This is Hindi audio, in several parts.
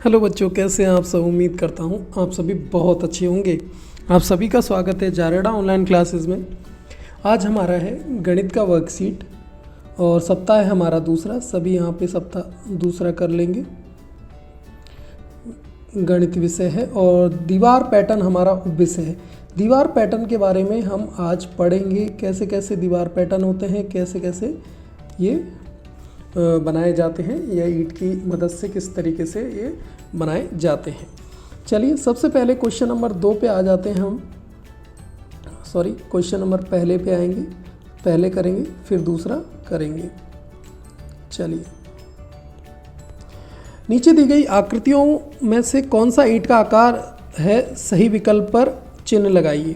हेलो बच्चों, कैसे हैं आप सब। उम्मीद करता हूँ आप सभी बहुत अच्छे होंगे। आप सभी का स्वागत है जारेडा ऑनलाइन क्लासेस में। आज हमारा है गणित का वर्कशीट और सप्ताह है हमारा दूसरा। सभी यहाँ पे सप्ताह दूसरा कर लेंगे। गणित विषय है और दीवार पैटर्न हमारा उपविषय है। दीवार पैटर्न के बारे में हम आज पढ़ेंगे, कैसे कैसे दीवार पैटर्न होते हैं, कैसे कैसे ये बनाए जाते हैं या ईंट की मदद से किस तरीके से ये बनाए जाते हैं। चलिए सबसे पहले क्वेश्चन नंबर 2 पे आ जाते हैं हम। क्वेश्चन नंबर पहले पे आएंगे, पहले करेंगे फिर दूसरा करेंगे। चलिए, नीचे दी गई आकृतियों में से कौन सा ईंट का आकार है, सही विकल्प पर चिन्ह लगाइए।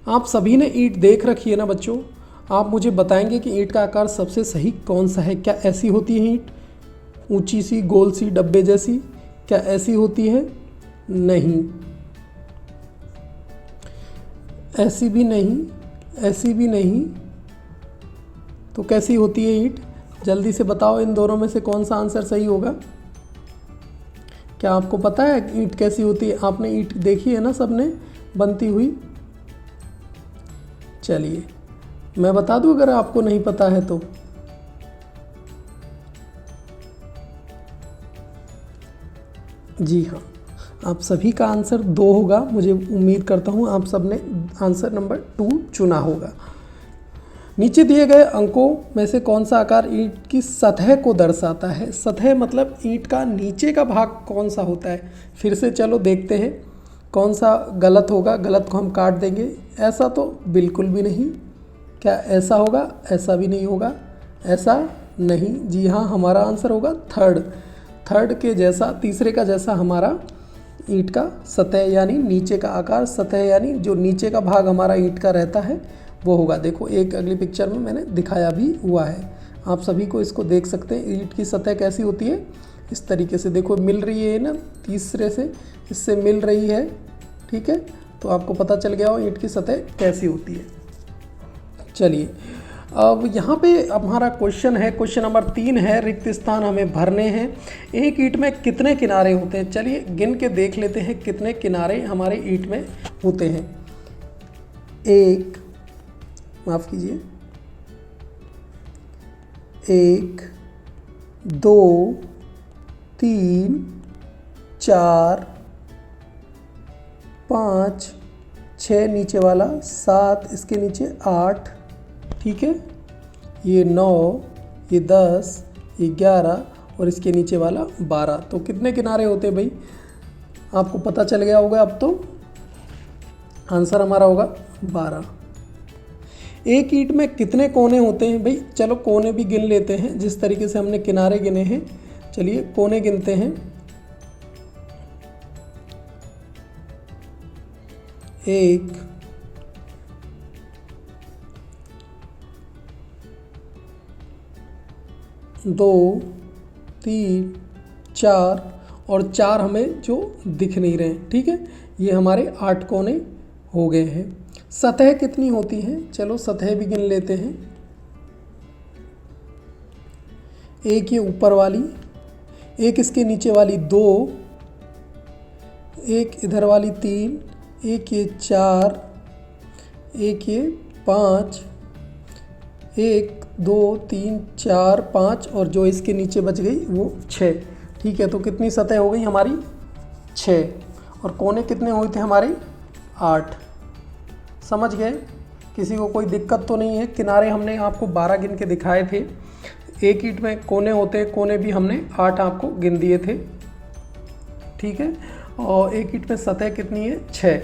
आप सभी ने ईंट देख रखी है ना बच्चों। आप मुझे बताएंगे कि ईंट का आकार सबसे सही कौन सा है। क्या ऐसी होती है ईंट, ऊंची सी गोल सी डब्बे जैसी? क्या ऐसी होती है? नहीं, ऐसी भी नहीं, ऐसी भी नहीं। तो कैसी होती है ईंट? जल्दी से बताओ, इन दोनों में से कौन सा आंसर सही होगा। क्या आपको पता है ईंट कैसी होती है? आपने ईंट देखी है ना सबने बनती हुई। चलिए मैं बता दूं अगर आपको नहीं पता है तो। जी हाँ, आप सभी का आंसर 2 होगा। मुझे उम्मीद करता हूँ आप सब ने आंसर नंबर 2 चुना होगा। नीचे दिए गए अंकों में से कौन सा आकार ईंट की सतह को दर्शाता है? सतह मतलब ईंट का नीचे का भाग कौन सा होता है। फिर से चलो देखते हैं कौन सा गलत होगा। गलत को हम काट देंगे। ऐसा तो बिल्कुल भी नहीं। क्या ऐसा होगा? ऐसा भी नहीं होगा। ऐसा नहीं। जी हाँ, हमारा आंसर होगा थर्ड के जैसा, तीसरे का जैसा हमारा ईंट का सतह यानी नीचे का आकार, सतह यानी जो नीचे का भाग हमारा ईंट का रहता है वो होगा। देखो एक अगली पिक्चर में मैंने दिखाया भी हुआ है, आप सभी को इसको देख सकते हैं। ईंट की सतह कैसी होती है, इस तरीके से देखो मिल रही है ना, तीसरे से इससे मिल रही है। ठीक है, तो आपको पता चल गया हो ईंट की सतह कैसी होती है। चलिए अब यहाँ पे हमारा क्वेश्चन है, क्वेश्चन नंबर 3 है। रिक्त स्थान हमें भरने हैं। एक ईंट में कितने किनारे होते हैं? चलिए गिन के देख लेते हैं कितने किनारे हमारे ईंट में होते हैं। 1, माफ़ कीजिए, 1, 2, 3, 4, 5, 6 नीचे वाला, 7 इसके नीचे, 8, ठीक है, ये 9, ये 10, ये 11 और इसके नीचे वाला 12। तो कितने किनारे होते हैं भाई? आपको पता चल गया होगा अब तो। आंसर हमारा होगा 12। एक ईंट में कितने कोने होते हैं भाई? चलो कोने भी गिन लेते हैं, जिस तरीके से हमने किनारे गिने हैं। चलिए कोने गिनते हैं। 1, 2, 3, 4 और 4 हमें जो दिख नहीं रहे हैं। ठीक है, ये हमारे 8 कोने हो गए हैं। सतह कितनी होती है? चलो सतह भी गिन लेते हैं। एक ये ऊपर वाली, एक इसके नीचे वाली 2, एक इधर वाली 3, एक ये 4, एक ये 5, 1, 2, 3, 4, 5 और जो इसके नीचे बच गई वो 6। ठीक है, तो कितनी सतह हो गई हमारी? 6। और कोने कितने हुए थे हमारे? 8। समझ गए? किसी को कोई दिक्कत तो नहीं है? किनारे हमने आपको 12 गिन के दिखाए थे। एक ईंट में कोने होते हैं, कोने भी हमने 8 आपको गिन दिए थे। ठीक है, और एक ईंट में सतह कितनी है? 6।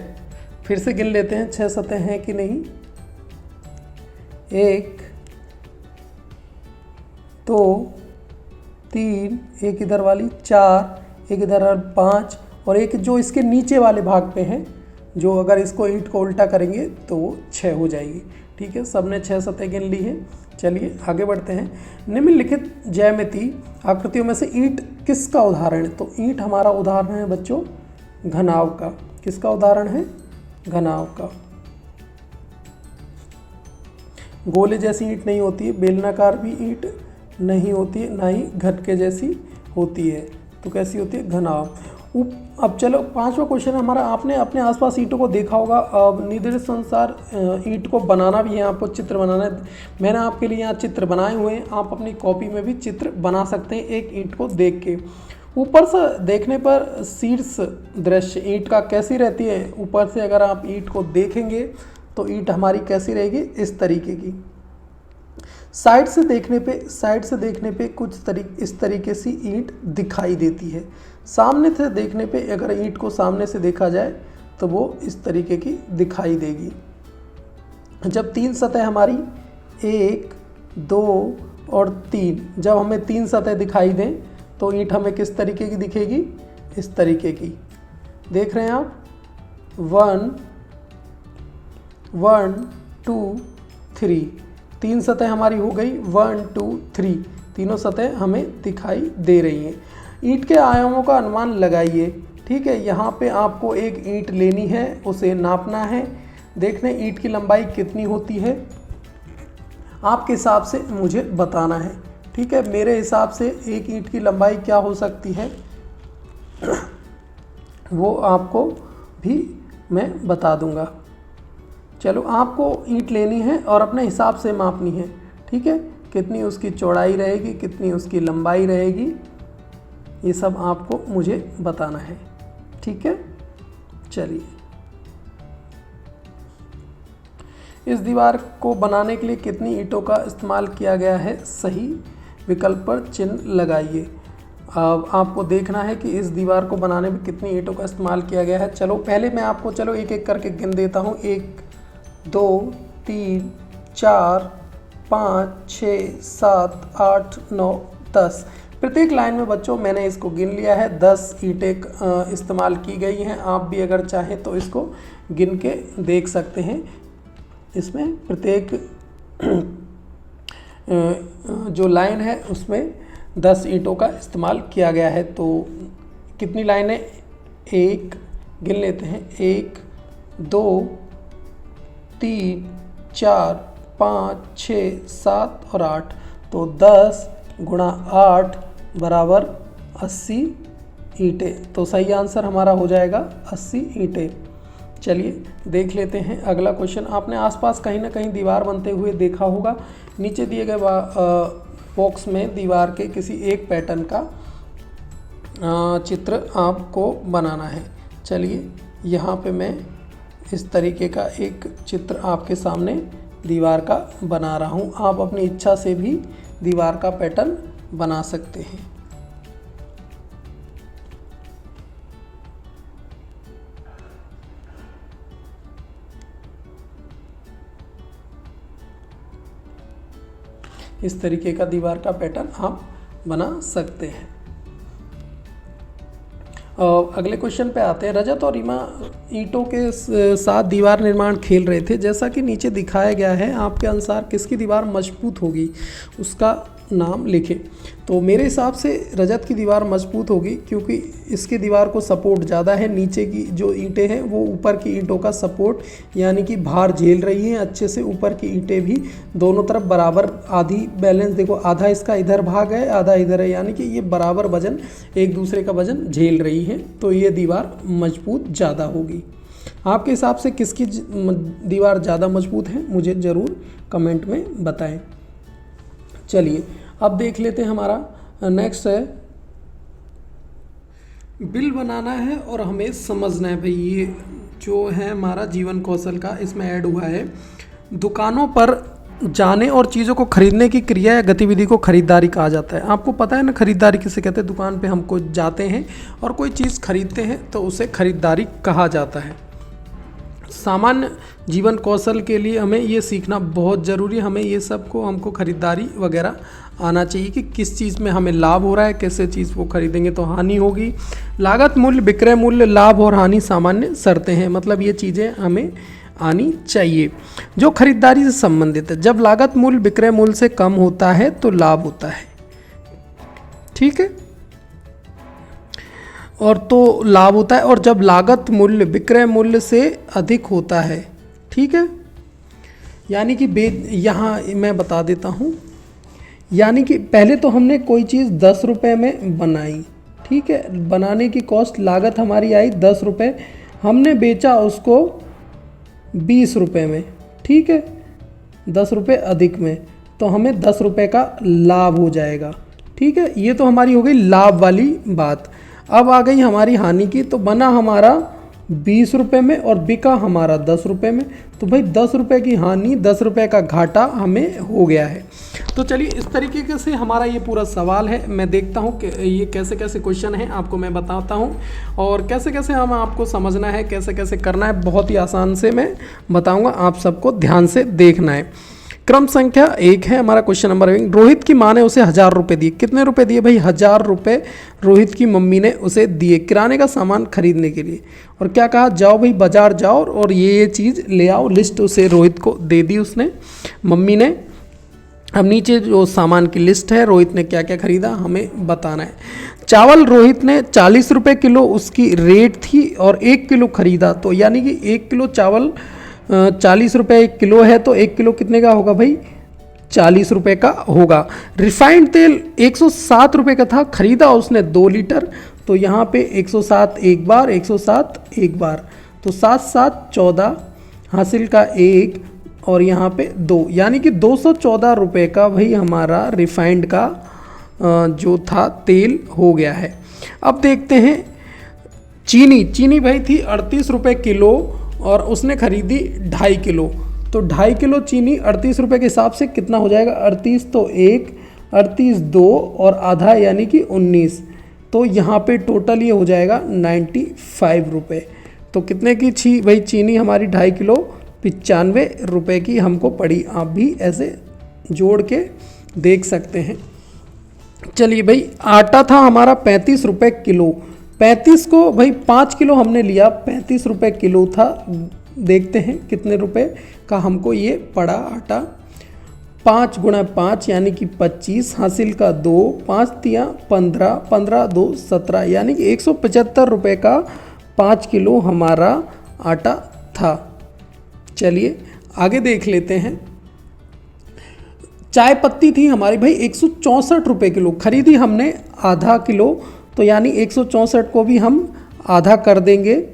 फिर से गिन लेते हैं 6 सतह हैं कि नहीं। 1, 2, 3, एक इधर वाली 4, एक इधर 5 और एक जो इसके नीचे वाले भाग पे है, जो अगर इसको ईंट को उल्टा करेंगे तो वो 6 हो जाएगी। ठीक है, सबने 6 सतह गिन ली है। चलिए आगे बढ़ते हैं। निम्नलिखित ज्यामिति आकृतियों में से ईंट किसका उदाहरण है? तो ईंट हमारा उदाहरण है बच्चों घनाव का। किसका उदाहरण है? घनाव का। गोले जैसी ईंट नहीं होती है, बेलनाकार भी ईंट नहीं होती है, ना ही घटके जैसी होती है। तो कैसी होती है, घनाभ। अब चलो 5वां क्वेश्चन हमारा, आपने अपने आसपास ईंटों को देखा होगा। अब निर्देश अनुसार ईंट को बनाना भी है, आपको चित्र बनाना है। मैंने आपके लिए यहाँ चित्र बनाए हुए हैं, आप अपनी कॉपी में भी चित्र बना सकते हैं एक ईंट को देख के। ऊपर से देखने पर शीर्ष दृश्य ईंट का कैसी रहती है, ऊपर से अगर आप ईंट को देखेंगे तो ईंट हमारी कैसी रहेगी, इस तरीके की। साइड से देखने पे इस तरीके से ईंट दिखाई देती है। सामने से देखने पे अगर ईंट को सामने से देखा जाए तो वो इस तरीके की दिखाई देगी। जब 3 सतह हमारी 1, 2 और 3, जब हमें 3 सतह दिखाई दें तो ईंट हमें किस तरीके की दिखेगी, इस तरीके की। देख रहे हैं आप, 1 1 2 3, 3 सतह हमारी हो गई, 1 2 3, तीनों सतह हमें दिखाई दे रही हैं। ईंट के आयामों का अनुमान लगाइए। ठीक है, यहाँ पे आपको एक ईंट लेनी है, उसे नापना है, देखना ईंट की लंबाई कितनी होती है, आपके हिसाब से मुझे बताना है। ठीक है, मेरे हिसाब से एक ईंट की लंबाई क्या हो सकती है वो आपको भी मैं बता दूंगा। चलो, आपको ईंट लेनी है और अपने हिसाब से मापनी है। ठीक है, कितनी उसकी चौड़ाई रहेगी, कितनी उसकी लंबाई रहेगी, ये सब आपको मुझे बताना है। ठीक है, चलिए। इस दीवार को बनाने के लिए कितनी ईंटों का इस्तेमाल किया गया है, सही विकल्प पर चिन्ह लगाइए। अब आपको देखना है कि इस दीवार को बनाने में कितनी ईंटों का इस्तेमाल किया गया है। चलो पहले मैं आपको एक एक करके गिन देता हूँ। 1 2 3 4 5 6 7 8 9 10। प्रत्येक लाइन में बच्चों मैंने इसको गिन लिया है, 10 ईंटें इस्तेमाल की गई हैं। आप भी अगर चाहें तो इसको गिन के देख सकते हैं। इसमें प्रत्येक जो लाइन है उसमें 10 ईंटों का इस्तेमाल किया गया है। तो कितनी लाइनें, 1 गिन लेते हैं, 1 2 3 4 5 6 7 और 8। तो 10 गुणा 8 बराबर 80 ईंटें। तो सही आंसर हमारा हो जाएगा 80 ईंटें। चलिए देख लेते हैं अगला क्वेश्चन। आपने आसपास कहीं ना कहीं दीवार बनते हुए देखा होगा। नीचे दिए गए बॉक्स में दीवार के किसी एक पैटर्न का चित्र आपको बनाना है। चलिए, यहाँ पे मैं इस तरीके का एक चित्र आपके सामने दीवार का बना रहा हूँ। आप अपनी इच्छा से भी दीवार का पैटर्न बना सकते हैं। इस तरीके का दीवार का पैटर्न आप बना सकते हैं। अगले क्वेश्चन पे आते हैं। रजत और रीमा ईंटों के साथ दीवार निर्माण खेल रहे थे। जैसा कि नीचे दिखाया गया है, आपके अनुसार किसकी दीवार मजबूत होगी, उसका नाम लिखें। तो मेरे हिसाब से रजत की दीवार मजबूत होगी, क्योंकि इसकी दीवार को सपोर्ट ज़्यादा है। नीचे की जो ईंटें हैं वो ऊपर की ईंटों का सपोर्ट यानी कि भार झेल रही हैं अच्छे से। ऊपर की ईंटें भी दोनों तरफ बराबर, आधी बैलेंस, देखो आधा इसका इधर भाग है, आधा इधर है, यानी कि ये बराबर वजन, एक दूसरे का वजन झेल रही हैं। तो ये दीवार मजबूत ज़्यादा होगी। आपके हिसाब से किसकी दीवार ज़्यादा मजबूत है, मुझे ज़रूर कमेंट में बताएं। चलिए अब देख लेते हैं। हमारा नेक्स्ट है, बिल बनाना है और हमें समझना है। भाई ये जो है हमारा जीवन कौशल का इसमें ऐड हुआ है। दुकानों पर जाने और चीज़ों को खरीदने की क्रिया या गतिविधि को खरीदारी कहा जाता है। आपको पता है ना खरीदारी किसे कहते हैं। दुकान पे हमको जाते हैं और कोई चीज़ खरीदते हैं तो उसे खरीदारी कहा जाता है। सामान्य जीवन कौशल के लिए हमें ये सीखना बहुत ज़रूरी है। हमें ये सब को हमको खरीदारी वगैरह आना चाहिए कि किस चीज़ में हमें लाभ हो रहा है, कैसे चीज़ वो खरीदेंगे तो हानि होगी। लागत मूल्य, विक्रय मूल्य, लाभ और हानि सामान्य शर्तें हैं। मतलब ये चीज़ें हमें आनी चाहिए जो खरीदारी से संबंधित है। जब लागत मूल्य विक्रय मूल्य से कम होता है तो लाभ होता है। ठीक है, और तो लाभ होता है। और जब लागत मूल्य विक्रय मूल्य से अधिक होता है, ठीक है, यानी कि यहाँ मैं बता देता हूँ। यानी कि पहले तो हमने कोई चीज़ 10 रुपये में बनाई, ठीक ठीक है। बनाने की कॉस्ट लागत हमारी आई 10 रुपये, हमने बेचा उसको 20 रुपये में, ठीक है, 10 रुपये अधिक में, तो हमें 10 रुपये का लाभ हो जाएगा, ठीक है। ये तो हमारी हो गई लाभ वाली बात। अब आ गई हमारी हानि की, तो बना हमारा 20 रुपये में और बिका हमारा 10 रुपये में, तो भाई 10 रुपये की हानि, 10 रुपये का घाटा हमें हो गया है। तो चलिए इस तरीके से हमारा ये पूरा सवाल है। मैं देखता हूँ कि ये कैसे कैसे क्वेश्चन हैं, आपको मैं बताता हूँ और कैसे कैसे हम आपको समझना है, कैसे कैसे करना है, बहुत ही आसान से मैं बताऊँगा, आप सबको ध्यान से देखना है। क्रम संख्या 1 है हमारा क्वेश्चन नंबर 1। रोहित की माँ ने उसे 1000 रुपये दिए। कितने रुपए दिए भाई? 1000 रुपये रोहित की मम्मी ने उसे दिए किराने का सामान खरीदने के लिए। और क्या कहा? जाओ भाई बाजार जाओ और ये चीज़ ले आओ। लिस्ट उसे रोहित को दे दी उसने, मम्मी ने। अब नीचे जो सामान की लिस्ट है, रोहित ने क्या क्या खरीदा हमें बताना है। चावल रोहित ने 40 रुपये किलो उसकी रेट थी और 1 किलो खरीदा, तो यानी कि 1 किलो चावल 40 रुपये 1 किलो है, तो 1 किलो कितने का होगा भाई? 40 रुपये का होगा। रिफाइंड तेल 107 रुपये का था, खरीदा उसने 2 लीटर, तो यहाँ पे 107 एक बार, 107 एक बार, तो 7 7 14 हासिल का 1 और यहाँ पे 2, यानी कि 214 रुपये का भाई हमारा रिफाइंड का जो था तेल हो गया है। अब देखते हैं चीनी भाई थी 38 रुपये किलो और उसने खरीदी 2.5 किलो, तो 2.5 किलो चीनी 38 रुपये के हिसाब से कितना हो जाएगा? 38 तो 1, 38 2 और आधा यानी कि 19, तो यहाँ पे टोटल ये हो जाएगा 95 रुपये। तो कितने की छी भाई चीनी हमारी? 2.5 किलो 95 रुपये की हमको पड़ी। आप भी ऐसे जोड़ के देख सकते हैं। चलिए भाई, आटा था हमारा 35 रुपये किलो, 35 को भाई 5 किलो हमने लिया, 35 रुपये किलो था। देखते हैं कितने रुपए का हमको ये पड़ा आटा। 5 गुणा 5 यानी कि 25 हासिल का 2, 5 तिया 15, 15 2 17, यानी कि 175 रुपये का 5 किलो हमारा आटा था। चलिए आगे देख लेते हैं। चाय पत्ती थी हमारी भाई 164 रुपये किलो, खरीदी हमने आधा किलो, तो यानी 164 को भी हम आधा कर देंगे।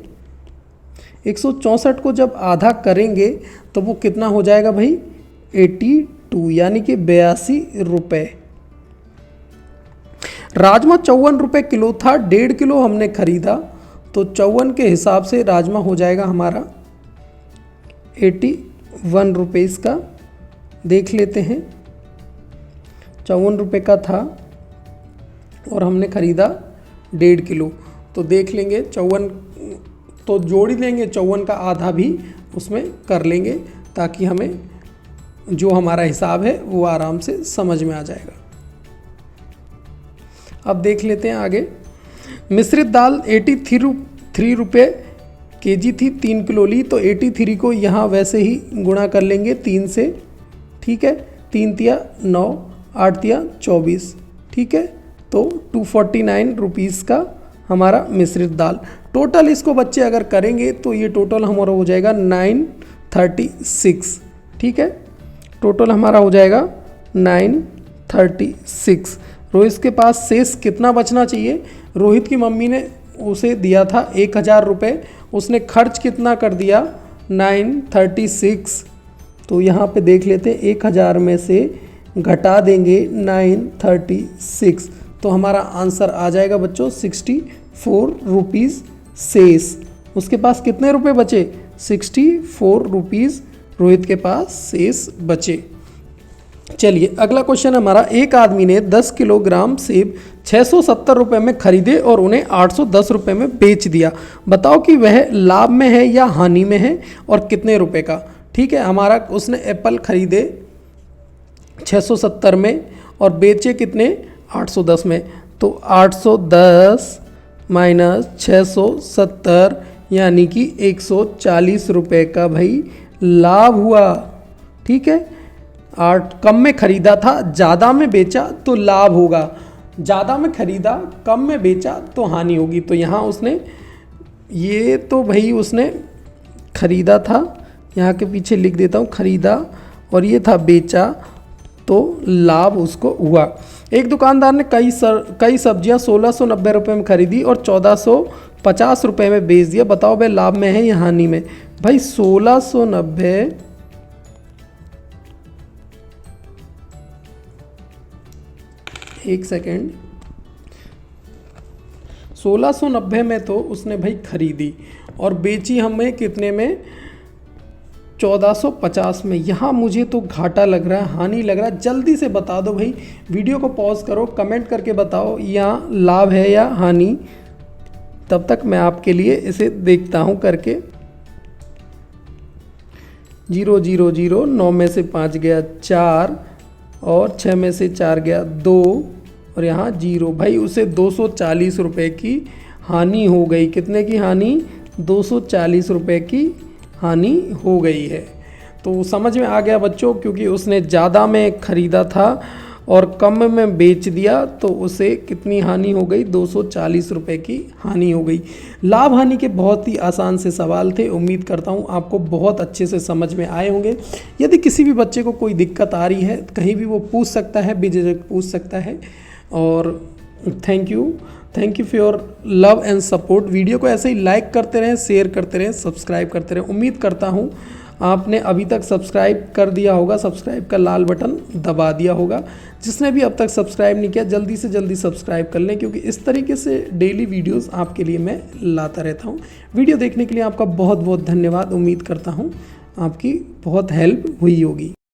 164 को जब आधा करेंगे तो वो कितना हो जाएगा भाई? 82, यानी कि 82 रुपये। राजमा 54 रुपये किलो था, 1.5 किलो हमने खरीदा, तो 54 के हिसाब से राजमा हो जाएगा हमारा 81 रुपीज़ का। देख लेते हैं, 54 रुपये का था और हमने खरीदा 1.5 किलो, तो देख लेंगे 54 तो जोड़ ही लेंगे, 54 का आधा भी उसमें कर लेंगे ताकि हमें जो हमारा हिसाब है वो आराम से समझ में आ जाएगा। अब देख लेते हैं आगे। मिश्रित दाल 83 रुपये केजी थी, 3 किलो ली, तो 83 को यहाँ वैसे ही गुणा कर लेंगे 3 से, ठीक है। 3 तिया 9, 8 तिया 24, ठीक है, तो 249 रुपीज़ का हमारा मिश्रित दाल। टोटल इसको बच्चे अगर करेंगे तो ये टोटल हमारा हो जाएगा 936, ठीक है, टोटल हमारा हो जाएगा 936। रोहित के पास शेष कितना बचना चाहिए? रोहित की मम्मी ने उसे दिया था 1000 रुपये, उसने खर्च कितना कर दिया? 936, तो यहाँ पे देख लेते हैं 1000 में से घटा देंगे 936, तो हमारा आंसर आ जाएगा बच्चों 64 रुपीज़ शेष। उसके पास कितने रुपए बचे? 64 रुपीज़ रोहित के पास शेष बचे। चलिए अगला क्वेश्चन हमारा। एक आदमी ने 10 किलोग्राम सेब 670 रुपये में खरीदे और उन्हें 810 रुपये में बेच दिया। बताओ कि वह लाभ में है या हानि में है और कितने रुपए का? ठीक है, हमारा उसने एप्पल खरीदे 670 में और बेचे कितने? 810 में, तो 810 माइनस 670 यानी कि 140 रुपये का भाई लाभ हुआ। ठीक है, 8 कम में खरीदा था, ज़्यादा में बेचा तो लाभ होगा, ज़्यादा में खरीदा कम में बेचा तो हानि होगी। तो यहाँ उसने ये तो भाई उसने खरीदा था, यहाँ के पीछे लिख देता हूँ खरीदा, और ये था बेचा, तो लाभ उसको हुआ। एक दुकानदार ने कई सब्जियां 1690 रुपये में खरीदी और 1450 रुपये में बेच दिया, बताओ भाई लाभ में है या हानि में। भाई 1690, एक सेकेंड, 1690 में तो उसने भाई खरीदी और बेची हमें कितने में, 1450 में। यहाँ मुझे तो घाटा लग रहा है, हानि लग रहा है। जल्दी से बता दो भाई, वीडियो को पॉज करो, कमेंट करके बताओ यहाँ लाभ है या हानि। तब तक मैं आपके लिए इसे देखता हूँ करके। 0 0 0, 9 में से 5 गया 4 और 6 में से 4 गया 2 और यहाँ 0। भाई उसे 240 रुपये की हानि हो गई। कितने की हानि, 240 रुपये की हानि हो गई है। तो समझ में आ गया बच्चों, क्योंकि उसने ज़्यादा में ख़रीदा था और कम में बेच दिया तो उसे कितनी हानि हो गई, 240 रुपये की हानि हो गई। लाभ हानि के बहुत ही आसान से सवाल थे, उम्मीद करता हूँ आपको बहुत अच्छे से समझ में आए होंगे। यदि किसी भी बच्चे को कोई दिक्कत आ रही है कहीं भी वो पूछ सकता है, बेझिझक पूछ सकता है। और thank you for your love and support. Video को ऐसे ही लाइक करते रहें, शेयर करते रहें, सब्सक्राइब करते रहें। उम्मीद करता हूँ आपने अभी तक सब्सक्राइब कर दिया होगा, सब्सक्राइब का लाल बटन दबा दिया होगा। जिसने भी अब तक सब्सक्राइब नहीं किया जल्दी से जल्दी सब्सक्राइब कर लें, क्योंकि इस तरीके से डेली वीडियोस आपके लिए मैं लाता रहता हूँ। वीडियो देखने के लिए आपका बहुत बहुत धन्यवाद। उम्मीद करता हूँ आपकी बहुत हेल्प हुई होगी।